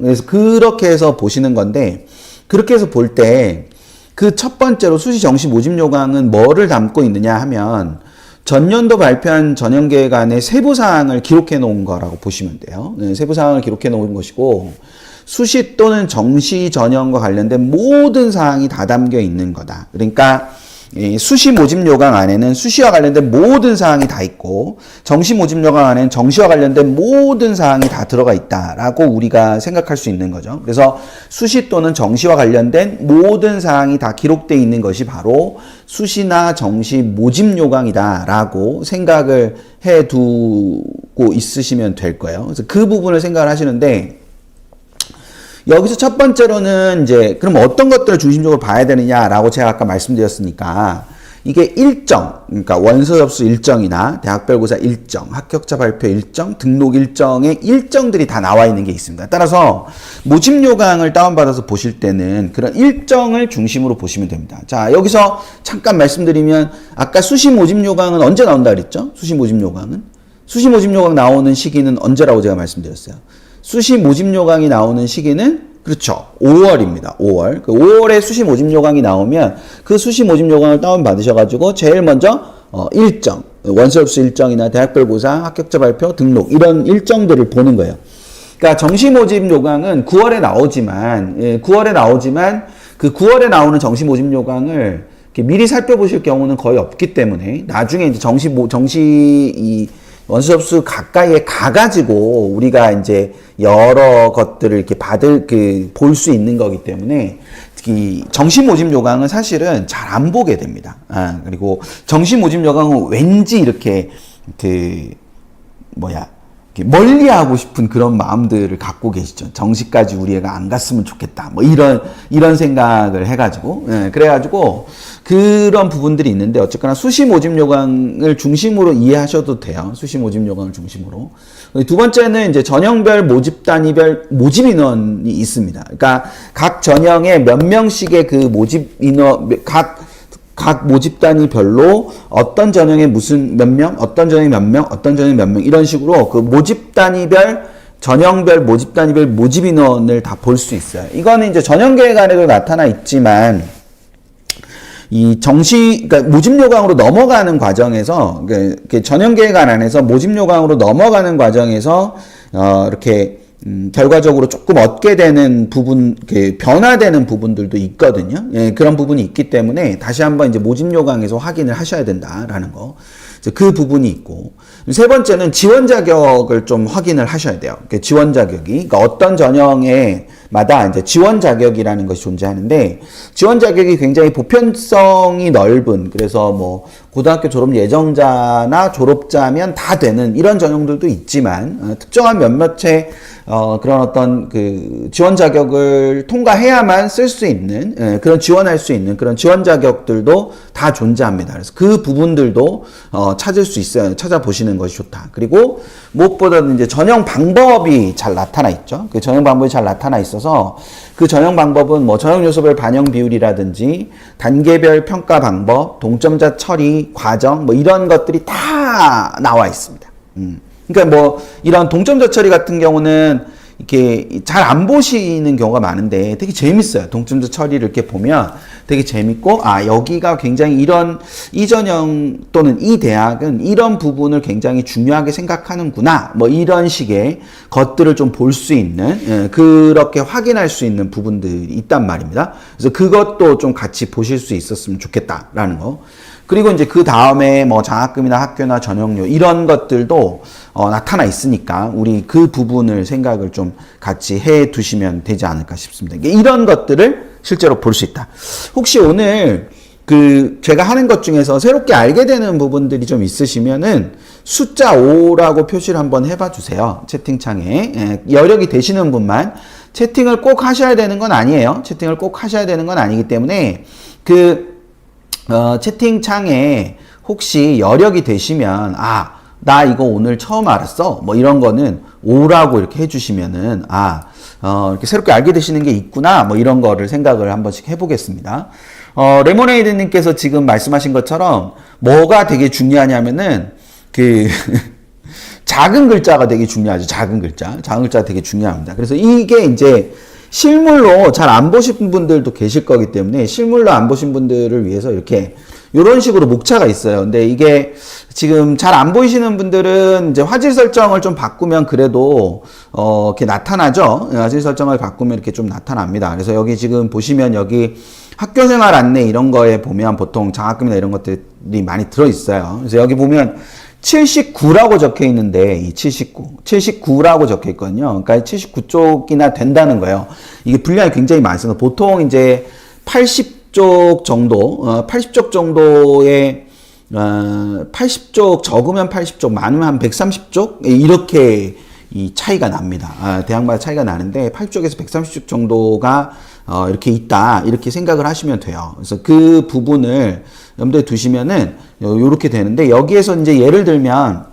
그래서 그렇게 해서 보시는 건데, 그렇게 해서 볼 때 그 첫 번째로 수시 정시 모집 요강은 뭐를 담고 있느냐 하면 전년도 발표한 전형계획 안에 세부사항을 기록해 놓은 거라고 보시면 돼요. 세부사항을 기록해 놓은 것이고, 수시 또는 정시 전형과 관련된 모든 사항이 다 담겨 있는 거다. 그러니까 수시 모집 요강 안에는 수시와 관련된 모든 사항이 다 있고, 정시 모집 요강 안에는 정시와 관련된 모든 사항이 다 들어가 있다라고 우리가 생각할 수 있는 거죠. 그래서 수시 또는 정시와 관련된 모든 사항이 다 기록되어 있는 것이 바로 수시나 정시 모집 요강이다라고 생각을 해 두고 있으시면 될 거예요. 그래서 그 부분을 생각을 하시는데, 여기서 첫 번째로는 이제 그럼 어떤 것들을 중심적으로 봐야 되느냐라고 제가 아까 말씀드렸으니까, 이게 일정, 그러니까 원서 접수 일정이나 대학별고사 일정, 합격자 발표 일정, 등록 일정의 일정들이 다 나와 있는 게 있습니다. 따라서 모집 요강을 다운받아서 보실 때는 그런 일정을 중심으로 보시면 됩니다. 자, 여기서 잠깐 말씀드리면, 아까 수시 모집 요강은 언제 나온다 그랬죠? 수시 모집 요강은 나오는 시기는 언제라고 제가 말씀드렸어요? 수시 모집 요강이 나오는 시기는 그렇죠, 5월입니다. 5월. 그 5월에 수시 모집 요강이 나오면 그 수시 모집 요강을 다운 받으셔가지고 제일 먼저 일정, 원서 접수 일정이나 대학별 고사, 합격자 발표, 등록 이런 일정들을 보는 거예요. 그러니까 정시 모집 요강은 9월에 나오지만, 그 9월에 나오는 정시 모집 요강을 미리 살펴보실 경우는 거의 없기 때문에, 나중에 이제 정시 원서 접수 가까이에 가가지고 우리가 이제 여러 것들을 이렇게 볼 수 있는 거기 때문에, 이 정시 모집 요강은 사실은 잘 안 보게 됩니다. 그리고 정시 모집 요강은 왠지 이렇게 멀리 하고 싶은 그런 마음들을 갖고 계시죠. 정시까지 우리 애가 안 갔으면 좋겠다. 뭐 이런 생각을 해가지고, 그래가지고 그런 부분들이 있는데, 어쨌거나 수시 모집 요강을 중심으로 이해하셔도 돼요. 수시 모집 요강을 중심으로. 두 번째는 이제 전형별 모집 단위별 모집 인원이 있습니다. 그러니까 각 전형에 몇 명씩의 그 모집 인원, 각 모집 단위별로 어떤 전형에 무슨 몇 명, 어떤 전형에 몇 명, 어떤 전형에 몇 명, 이런 식으로 그 모집 단위별, 전형별 모집 단위별 모집 인원을 다 볼 수 있어요. 이거는 이제 전형계획 안에도 나타나 있지만, 그러니까 모집 요강으로 넘어가는 과정에서, 전형계획 안에서 모집 요강으로 넘어가는 과정에서, 이렇게, 결과적으로 조금 얻게 되는 부분, 변화되는 부분들도 있거든요. 예, 그런 부분이 있기 때문에 다시 한번 이제 모집 요강에서 확인을 하셔야 된다라는 거. 그 부분이 있고, 세 번째는 지원 자격을 좀 확인을 하셔야 돼요. 지원 자격이, 그러니까 어떤 전형에마다 이제 지원 자격이라는 것이 존재하는데, 지원 자격이 굉장히 보편성이 넓은, 그래서 뭐 고등학교 졸업 예정자나 졸업자면 다 되는 이런 전형들도 있지만, 특정한 몇몇의 그런 어떤 지원 자격을 통과해야만 쓸 수 있는, 지원할 수 있는 그런 지원 자격들도 다 존재합니다. 그래서 그 부분들도 찾을 수 있어요. 찾아보시는 것이 좋다. 그리고 무엇보다도 이제 전형 방법이 잘 나타나 있죠. 그 전형 방법이 잘 나타나 있어서, 그 전형 방법은 뭐 전형 요소별 반영 비율이라든지 단계별 평가 방법, 동점자 처리 과정, 뭐 이런 것들이 다 나와 있습니다. 그러니까 뭐 이런 동점자 처리 같은 경우는 이렇게 잘 안 보시는 경우가 많은데 되게 재밌어요. 동점자 처리를 이렇게 보면 되게 재밌고, 여기가 굉장히 이 전형 또는 이 대학은 이런 부분을 굉장히 중요하게 생각하는구나. 뭐 이런 식의 것들을 좀 볼 수 있는, 그렇게 확인할 수 있는 부분들이 있단 말입니다. 그래서 그것도 좀 같이 보실 수 있었으면 좋겠다라는 거. 그리고 이제 그 다음에 뭐 장학금이나 학교나 전형료 이런 것들도 나타나 있으니까 우리 그 부분을 생각을 좀 같이 해 두시면 되지 않을까 싶습니다. 이런 것들을 실제로 볼 수 있다. 혹시 오늘 제가 하는 것 중에서 새롭게 알게 되는 부분들이 좀 있으시면은 숫자 5라고 표시를 한번 해봐 주세요. 채팅창에. 여력이 되시는 분만. 채팅을 꼭 하셔야 되는 건 아니에요. 채팅을 꼭 하셔야 되는 건 아니기 때문에 채팅창에 혹시 여력이 되시면, 나 이거 오늘 처음 알았어. 뭐 이런 거는 5라고 이렇게 해주시면은, 이렇게 새롭게 알게 되시는 게 있구나. 뭐 이런 거를 생각을 한 번씩 해보겠습니다. 레모네이드님께서 지금 말씀하신 것처럼 뭐가 되게 중요하냐면은, 작은 글자가 되게 중요하죠. 작은 글자. 작은 글자가 되게 중요합니다. 그래서 이게 이제 실물로 잘 안 보신 분들도 계실 거기 때문에 실물로 안 보신 분들을 위해서 이렇게 이런 식으로 목차가 있어요. 근데 이게 지금 잘 안 보이시는 분들은 이제 화질 설정을 좀 바꾸면 그래도 이렇게 나타나죠. 화질 설정을 바꾸면 이렇게 좀 나타납니다. 그래서 여기 지금 보시면 여기 학교생활 안내 이런 거에 보면 보통 장학금이나 이런 것들이 많이 들어 있어요. 그래서 여기 보면 79라고 적혀 있는데 이 79라고 적혀 있거든요. 그러니까 79쪽이나 된다는 거예요. 이게 분량이 굉장히 많습니다. 보통 이제 80쪽 정도, 80쪽 정도의 80쪽 적으면 80쪽, 많으면 한 130쪽 이렇게 이 차이가 납니다. 대학마다 차이가 나는데 80쪽에서 130쪽 정도가 이렇게 있다 이렇게 생각을 하시면 돼요. 그래서 그 부분을 염두에 두시면은 요렇게 되는데 여기에서 이제 예를 들면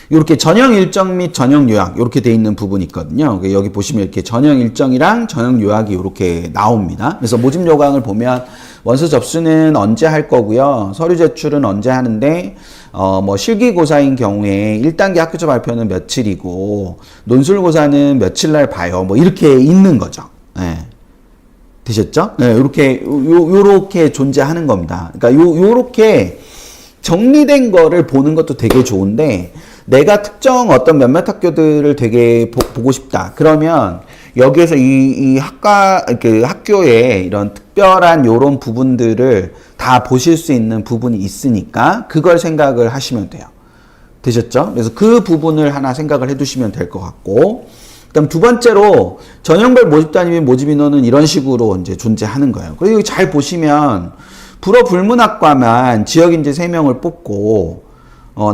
이렇게 전형 일정 및 전형 요약 이렇게 돼 있는 부분이 있거든요. 여기 보시면 이렇게 전형 일정이랑 전형 요약이 이렇게 나옵니다. 그래서 모집 요강을 보면 원서 접수는 언제 할 거고요. 서류 제출은 언제 하는데 뭐 실기고사인 경우에 1단계 학교처 발표는 며칠이고 논술고사는 며칠 날 봐요. 뭐 이렇게 있는 거죠. 네. 되셨죠? 네, 요렇게 존재하는 겁니다. 그러니까 요렇게 정리된 거를 보는 것도 되게 좋은데 내가 특정 어떤 몇몇 학교들을 되게 보고 싶다. 그러면 여기에서 이 학교의 이런 특별한 요런 부분들을 다 보실 수 있는 부분이 있으니까 그걸 생각을 하시면 돼요. 되셨죠? 그래서 그 부분을 하나 생각을 해 두시면 될 것 같고, 그다음 두 번째로 전형별 모집단위 및 모집인원은 이런 식으로 이제 존재하는 거예요. 그리고 여기 잘 보시면 불어불문학과만 지역인재 3명을 뽑고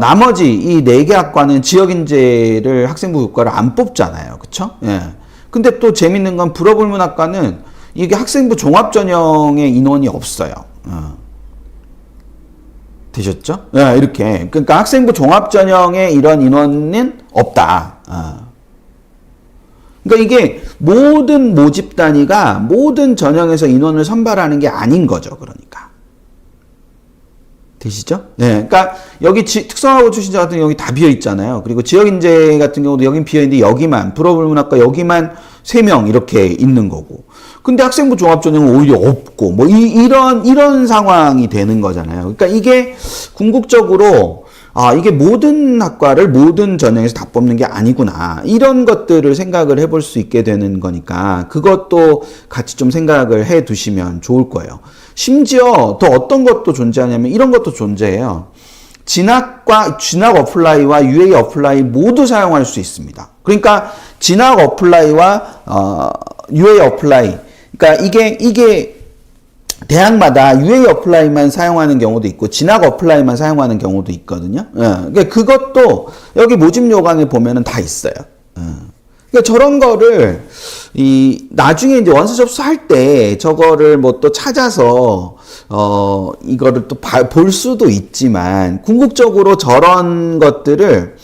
나머지 이 4개 학과는 지역인재를 학생부 교과를 안 뽑잖아요. 그쵸? 예. 근데 또 재밌는 건 불어불문학과는 이게 학생부 종합전형의 인원이 없어요. 되셨죠? 예, 이렇게. 그러니까 학생부 종합전형의 이런 인원은 없다. 그러니까 이게 모든 모집 단위가 모든 전형에서 인원을 선발하는 게 아닌 거죠. 그러니까. 되시죠? 네. 그러니까 여기 특성화고 출신자 같은 경우 여기 다 비어 있잖아요. 그리고 지역인재 같은 경우도 여긴 비어 있는데 여기만 불어불문학과 여기만 3명 이렇게 있는 거고. 근데 학생부 종합전형은 오히려 없고 뭐 이런 상황이 되는 거잖아요. 그러니까 이게 궁극적으로 이게 모든 학과를 모든 전형에서 다 뽑는 게 아니구나. 이런 것들을 생각을 해볼 수 있게 되는 거니까 그것도 같이 좀 생각을 해 두시면 좋을 거예요. 심지어 더 어떤 것도 존재하냐면 이런 것도 존재해요. 진학 어플라이와 UA 어플라이 모두 사용할 수 있습니다. 그러니까 진학 어플라이와 UA 어플라이, 그러니까 이게 대학마다 UA 어플라이만 사용하는 경우도 있고 진학 어플라이만 사용하는 경우도 있거든요. 그러니까 그것도 여기 모집 요강에 보면은 다 있어요. 그러니까 저런 거를 나중에 이제 원서 접수할 때 저거를 뭐 또 찾아서 이거를 또 볼 수도 있지만 궁극적으로 저런 것들을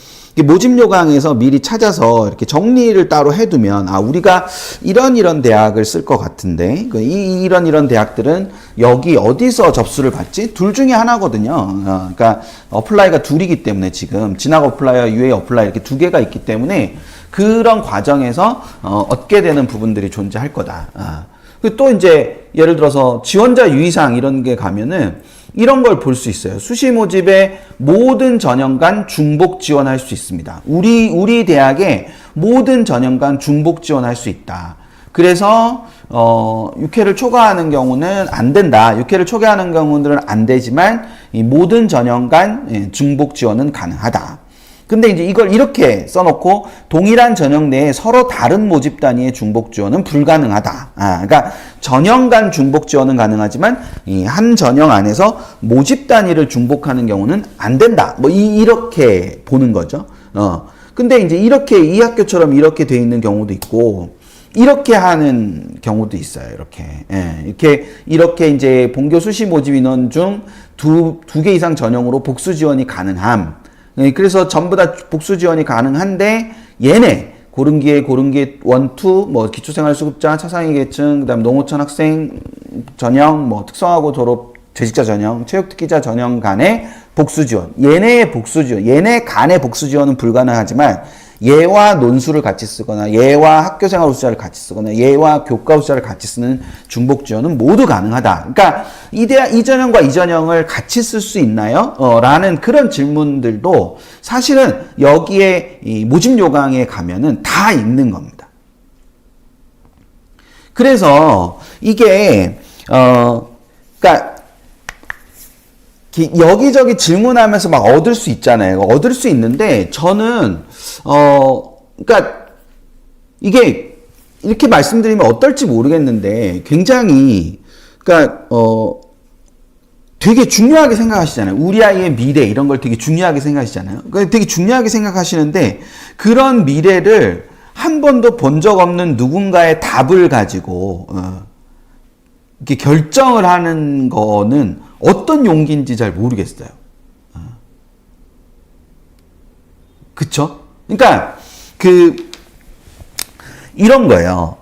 모집 요강에서 미리 찾아서 이렇게 정리를 따로 해두면 우리가 이런 대학을 쓸 것 같은데 이런 대학들은 여기 어디서 접수를 받지? 둘 중에 하나거든요. 그러니까 어플라이가 둘이기 때문에 지금 진학 어플라이와 UA 어플라이 이렇게 두 개가 있기 때문에 그런 과정에서 얻게 되는 부분들이 존재할 거다. 또 이제 예를 들어서 지원자 유의사항 이런 게 가면은 이런 걸 볼 수 있어요. 수시 모집에 모든 전형간 중복 지원할 수 있습니다. 우리 대학에 모든 전형간 중복 지원할 수 있다. 그래서 6회를 초과하는 경우는 안 된다. 6회를 초과하는 경우들은 안 되지만 이 모든 전형간 중복 지원은 가능하다. 근데 이제 이걸 이렇게 써놓고 동일한 전형 내에 서로 다른 모집 단위의 중복 지원은 불가능하다. 그러니까 전형 간 중복 지원은 가능하지만 이 한 전형 안에서 모집 단위를 중복하는 경우는 안 된다. 뭐 이렇게 보는 거죠. 근데 이제 이렇게 이 학교처럼 이렇게 돼 있는 경우도 있고 이렇게 하는 경우도 있어요. 이렇게 이제 본교 수시 모집 인원 중 두 개 이상 전형으로 복수 지원이 가능함. 그래서 전부 다 복수 지원이 가능한데 얘네 고른기회 1, 2, 뭐 기초생활수급자, 차상위 계층, 그다음 농어촌 학생 전형, 뭐 특성화고 졸업 재직자 전형, 체육특기자 전형 간의 복수 지원. 얘네의 복수 지원. 얘네 간의 복수 지원은 불가능하지만 얘와 논술을 같이 쓰거나 얘와 학교생활 후수자를 같이 쓰거나 얘와 교과 후수자를 같이 쓰는 중복 지원은 모두 가능하다. 그러니까 이전형과 이전형을 같이 쓸 수 있나요? 라는 그런 질문들도 사실은 여기에 이 모집 요강에 가면은 다 있는 겁니다. 그래서 이게 그러니까 여기저기 질문하면서 막 얻을 수 있잖아요. 얻을 수 있는데 저는 그러니까 이게 이렇게 말씀드리면 어떨지 모르겠는데 굉장히 그러니까 되게 중요하게 생각하시잖아요. 우리 아이의 미래 이런 걸 되게 중요하게 생각하시잖아요. 그러니까 되게 중요하게 생각하시는데 그런 미래를 한 번도 본 적 없는 누군가의 답을 가지고 이렇게 결정을 하는 거는 어떤 용기인지 잘 모르겠어요. 그쵸? 그러니까 이런 거예요.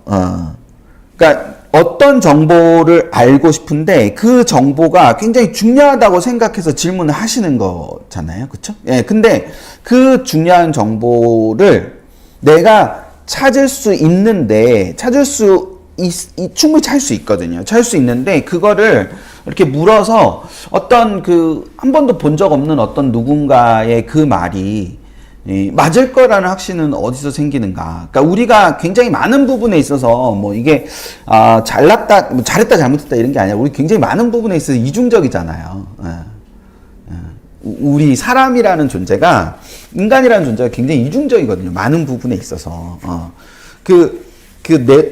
그러니까 어떤 정보를 알고 싶은데 그 정보가 굉장히 중요하다고 생각해서 질문을 하시는 거잖아요. 그쵸? 예, 근데 그 중요한 정보를 내가 찾을 수 있는데 충분히 찾을 수 있거든요. 찾을 수 있는데 그거를 이렇게 물어서 어떤 한 번도 본 적 없는 어떤 누군가의 그 말이 맞을 거라는 확신은 어디서 생기는가? 그러니까 우리가 굉장히 많은 부분에 있어서 뭐 이게 잘났다, 뭐 잘했다, 잘못했다 이런 게 아니라 우리 굉장히 많은 부분에 있어서 이중적이잖아요. 우리 사람이라는 존재가 인간이라는 존재가 굉장히 이중적이거든요. 많은 부분에 있어서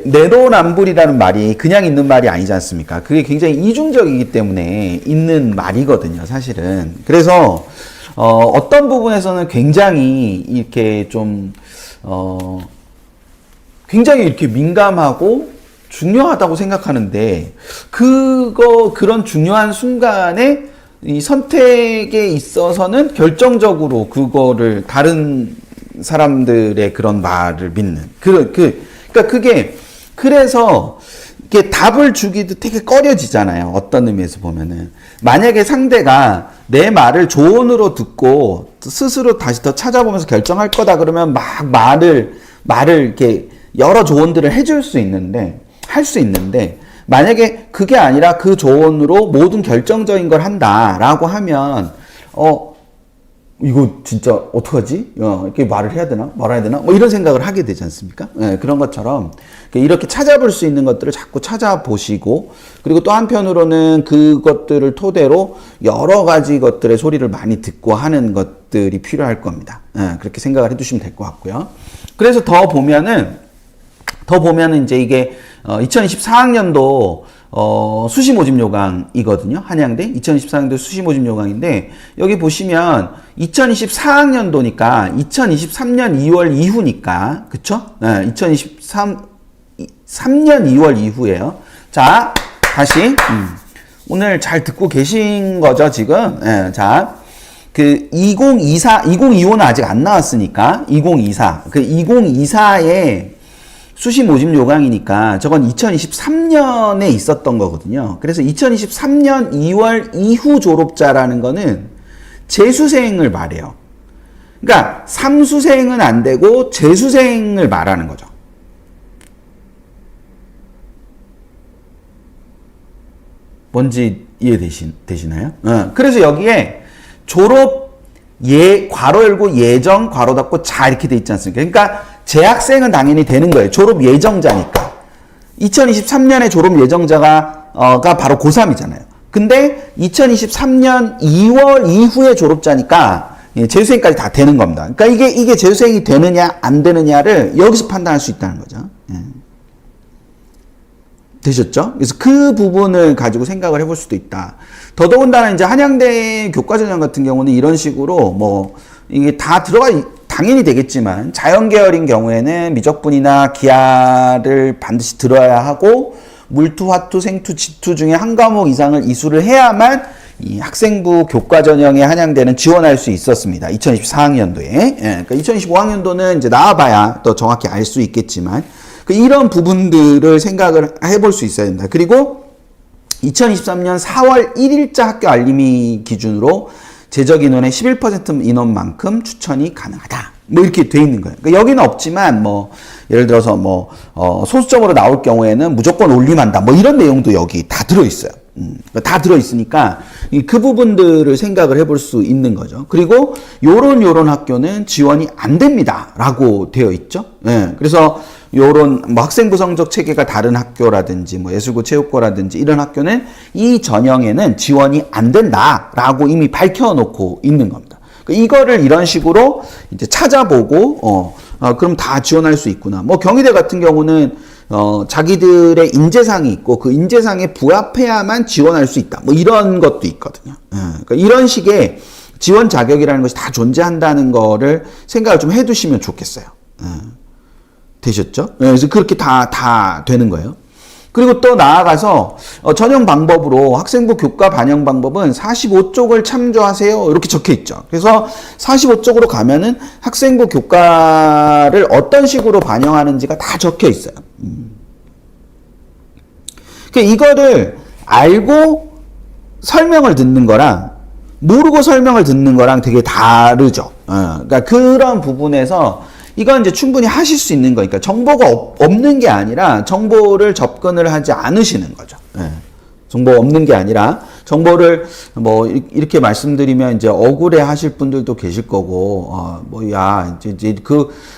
내로남불이라는 말이 그냥 있는 말이 아니지 않습니까? 그게 굉장히 이중적이기 때문에 있는 말이거든요, 사실은. 그래서 어떤 부분에서는 굉장히 이렇게 좀 굉장히 이렇게 민감하고 중요하다고 생각하는데 그런 중요한 순간에 이 선택에 있어서는 결정적으로 그거를 다른 사람들의 그런 말을 믿는 그러니까 그래서 이게 답을 주기도 되게 꺼려지잖아요. 어떤 의미에서 보면은 만약에 상대가 내 말을 조언으로 듣고 스스로 다시 더 찾아보면서 결정할 거다 그러면 막 말을 이렇게 여러 조언들을 해줄 수 있는데 할 수 있는데 만약에 그게 아니라 그 조언으로 모든 결정적인 걸 한다라고 하면 이거 진짜 어떡하지? 이렇게 말을 해야 되나? 말아야 되나? 뭐 이런 생각을 하게 되지 않습니까? 네, 그런 것처럼 이렇게 찾아볼 수 있는 것들을 자꾸 찾아보시고 그리고 또 한편으로는 그것들을 토대로 여러 가지 것들의 소리를 많이 듣고 하는 것들이 필요할 겁니다. 네, 그렇게 생각을 해두시면 될 것 같고요. 그래서 더 보면은 이제 이게 2024학년도 수시 모집 요강이거든요. 한양대 2024학년도 수시 모집 요강인데 여기 보시면 2024학년도니까 2023년 2월 이후니까 그쵸? 네, 2023년 2월 이후예요. 자, 다시 오늘 잘 듣고 계신 거죠, 지금? 네, 자, 2025는 아직 안 나왔으니까 2024에 수시 모집 요강이니까 저건 2023년에 있었던 거거든요. 그래서 2023년 2월 이후 졸업자라는 거는 재수생을 말해요. 그러니까 삼수생은 안 되고 재수생을 말하는 거죠. 뭔지 이해되시나요? 그래서 여기에 졸업 괄호 열고 예정 괄호 닫고 자 이렇게 돼 있지 않습니까? 그러니까 재학생은 당연히 되는 거예요. 졸업 예정자니까. 2023년에 졸업 예정자가 바로 고3이잖아요. 근데 2023년 2월 이후에 졸업자니까 재수생까지 다 되는 겁니다. 그러니까 이게 재수생이 되느냐 안 되느냐를 여기서 판단할 수 있다는 거죠. 되셨죠? 그래서 그 부분을 가지고 생각을 해볼 수도 있다. 더더군다나 이제 한양대 교과전형 같은 경우는 이런 식으로 뭐 이게 다 당연히 되겠지만 자연계열인 경우에는 미적분이나 기하를 반드시 들어야 하고 물투, 화투, 생투, 지투 중에 한 과목 이상을 이수를 해야만 이 학생부 교과전형에 한양대는 지원할 수 있었습니다. 2024학년도에. 그러니까 2025학년도는 이제 나와봐야 더 정확히 알 수 있겠지만 이런 부분들을 생각을 해볼 수 있어야 된다. 그리고 2023년 4월 1일자 학교 알림이 기준으로 재적 인원의 11% 인원만큼 추천이 가능하다. 뭐 이렇게 돼 있는 거예요. 그러니까 여기는 없지만 뭐 예를 들어서 뭐 소수점으로 나올 경우에는 무조건 올림한다. 뭐 이런 내용도 여기 다 들어 있어요. 다 들어 있으니까 그 부분들을 생각을 해볼 수 있는 거죠. 그리고 요런 학교는 지원이 안 됩니다라고 되어 있죠. 예. 그래서 요런 뭐 학생부 성적 체계가 다른 학교라든지 뭐 예술고 체육고라든지 이런 학교는 이 전형에는 지원이 안 된다라고 이미 밝혀놓고 있는 겁니다. 이거를 이런 식으로 이제 찾아보고 그럼 다 지원할 수 있구나. 뭐 경희대 같은 경우는 자기들의 인재상이 있고 그 인재상에 부합해야만 지원할 수 있다. 뭐 이런 것도 있거든요. 그러니까 이런 식의 지원 자격이라는 것이 다 존재한다는 거를 생각을 좀 해두시면 좋겠어요. 되셨죠? 그래서 그렇게 다 되는 거예요. 그리고 또 나아가서 전형 방법으로 학생부 교과 반영 방법은 45쪽을 참조하세요. 이렇게 적혀 있죠. 그래서 45쪽으로 가면은 학생부 교과를 어떤 식으로 반영하는지가 다 적혀 있어요. 그러니까 이거를 알고 설명을 듣는 거랑 모르고 설명을 듣는 거랑 되게 다르죠. 그러니까 그런 부분에서 이건 이제 충분히 하실 수 있는 거니까 정보가 없는 게 아니라 정보를 접근을 하지 않으시는 거죠. 정보 없는 게 아니라 정보를 뭐 이렇게 말씀드리면 이제 억울해 하실 분들도 계실 거고 뭐야 이제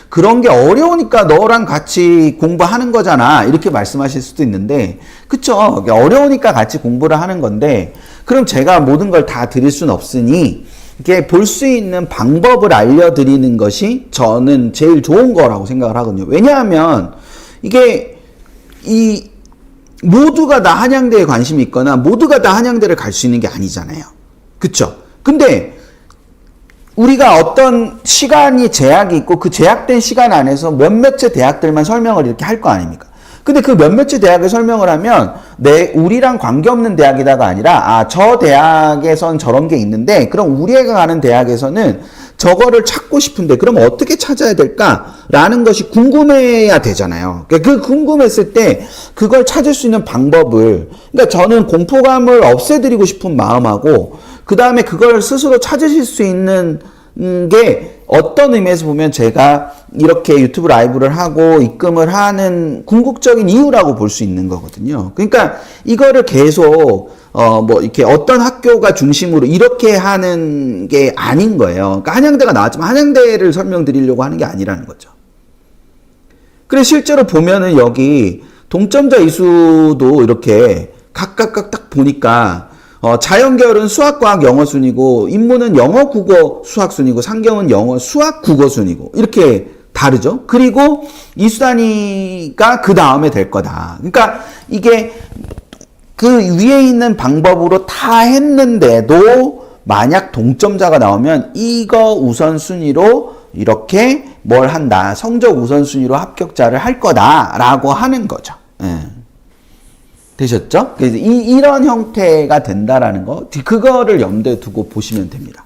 그런 게 어려우니까 너랑 같이 공부하는 거잖아 이렇게 말씀하실 수도 있는데 그쵸? 어려우니까 같이 공부를 하는 건데 그럼 제가 모든 걸 다 드릴 수는 없으니 이게 볼 수 있는 방법을 알려드리는 것이 저는 제일 좋은 거라고 생각을 하거든요. 왜냐하면 이게 모두가 다 한양대에 관심이 있거나 모두가 다 한양대를 갈 수 있는 게 아니잖아요. 그쵸? 근데 우리가 어떤 시간이 제약이 있고 그 제약된 시간 안에서 몇몇의 대학들만 설명을 이렇게 할 거 아닙니까? 근데 그 몇몇의 대학을 설명을 하면 우리랑 관계없는 대학이다가 아니라 저 대학에선 저런 게 있는데 그럼 우리 애가 가는 대학에서는 저거를 찾고 싶은데 그럼 어떻게 찾아야 될까라는 것이 궁금해야 되잖아요. 그러니까 그 궁금했을 때 그걸 찾을 수 있는 방법을 그러니까 저는 공포감을 없애드리고 싶은 마음하고 그 다음에 그걸 스스로 찾으실 수 있는 게 어떤 의미에서 보면 제가 이렇게 유튜브 라이브를 하고 입금을 하는 궁극적인 이유라고 볼 수 있는 거거든요. 그러니까 이거를 계속 뭐 이렇게 어떤 학교가 중심으로 이렇게 하는 게 아닌 거예요. 그러니까 한양대가 나왔지만 한양대를 설명드리려고 하는 게 아니라는 거죠. 그래 실제로 보면은 여기 동점자 이수도 이렇게 각각 딱 보니까 자연계열은 수학, 과학, 영어 순이고 인문은 영어, 국어, 수학 순이고 상경은 영어, 수학, 국어 순이고 이렇게 다르죠. 그리고 이수 단위가 그 다음에 될 거다. 그러니까 이게 그 위에 있는 방법으로 다 했는데도 만약 동점자가 나오면 이거 우선순위로 이렇게 뭘 한다. 성적 우선순위로 합격자를 할 거다라고 하는 거죠. 되셨죠? 그래서 이런 형태가 된다라는 거, 그거를 염두에 두고 보시면 됩니다.